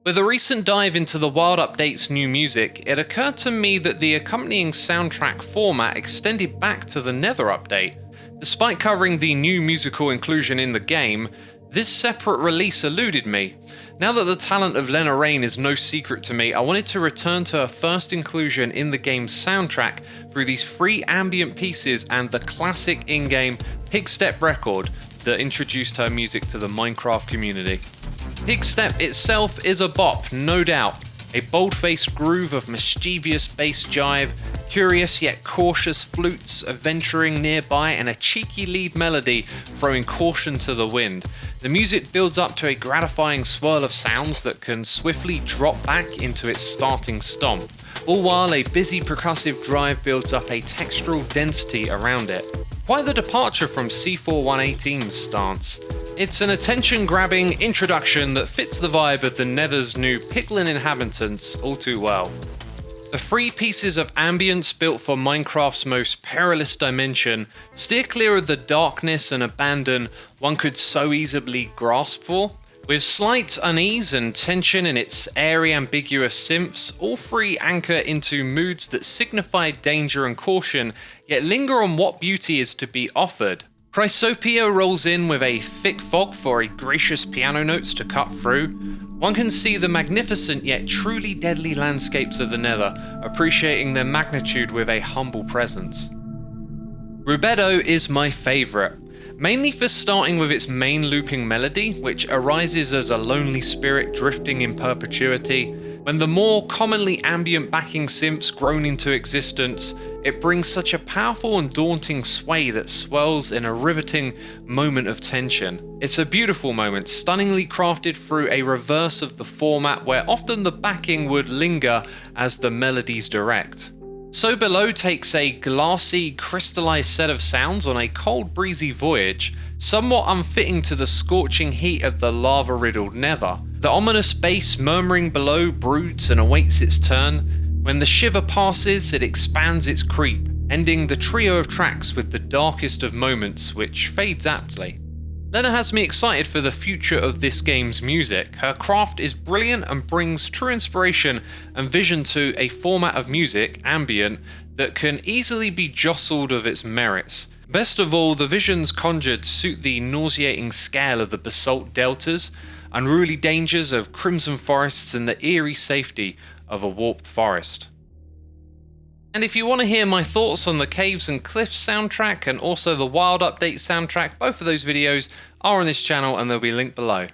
With a recent dive into the Wild Update's new music, it occurred to me that the accompanying soundtrack format extended back to the Nether Update. Despite covering the new musical inclusion in the game, this separate release eluded me. Now that the talent of Lena Raine is no secret to me, I wanted to return to her first inclusion in the game's soundtrack through these free ambient pieces and the classic in-game Pigstep record that introduced her music to the Minecraft community. Pigstep itself is a bop, no doubt. A bold-faced groove of mischievous bass jive, curious yet cautious flutes adventuring nearby, and a cheeky lead melody throwing caution to the wind. The music builds up to a gratifying swirl of sounds that can swiftly drop back into its starting stomp, all while a busy percussive drive builds up a textural density around it. Quite the departure from C4 118's stance. It's an attention-grabbing introduction that fits the vibe of the Nether's new piglin inhabitants all too well. The three pieces of ambience built for Minecraft's most perilous dimension steer clear of the darkness and abandon one could so easily grasp for. With slight unease and tension in its airy, ambiguous synths, all three anchor into moods that signify danger and caution, yet linger on what beauty is to be offered. Chrysopoeia rolls in with a thick fog for a gracious piano notes to cut through. One can see the magnificent yet truly deadly landscapes of the Nether, appreciating their magnitude with a humble presence. Rubedo is my favourite, mainly for starting with its main looping melody, which arises as a lonely spirit drifting in perpetuity. When the more commonly ambient backing synths groan into existence, it brings such a powerful and daunting sway that swells in a riveting moment of tension. It's a beautiful moment, stunningly crafted through a reverse of the format where often the backing would linger as the melodies direct. So Below takes a glassy, crystallized set of sounds on a cold, breezy voyage, somewhat unfitting to the scorching heat of the lava-riddled Nether. The ominous bass murmuring below broods and awaits its turn. When the shiver passes, it expands its creep, ending the trio of tracks with the darkest of moments, which fades aptly. Lena has me excited for the future of this game's music. Her craft is brilliant and brings true inspiration and vision to a format of music, ambient, that can easily be jostled of its merits. Best of all, the visions conjured suit the nauseating scale of the basalt deltas, unruly dangers of crimson forests, and the eerie safety of a warped forest. And if you want to hear my thoughts on the Caves and Cliffs soundtrack and also the Wild Update soundtrack, both of those videos are on this channel and they'll be linked below.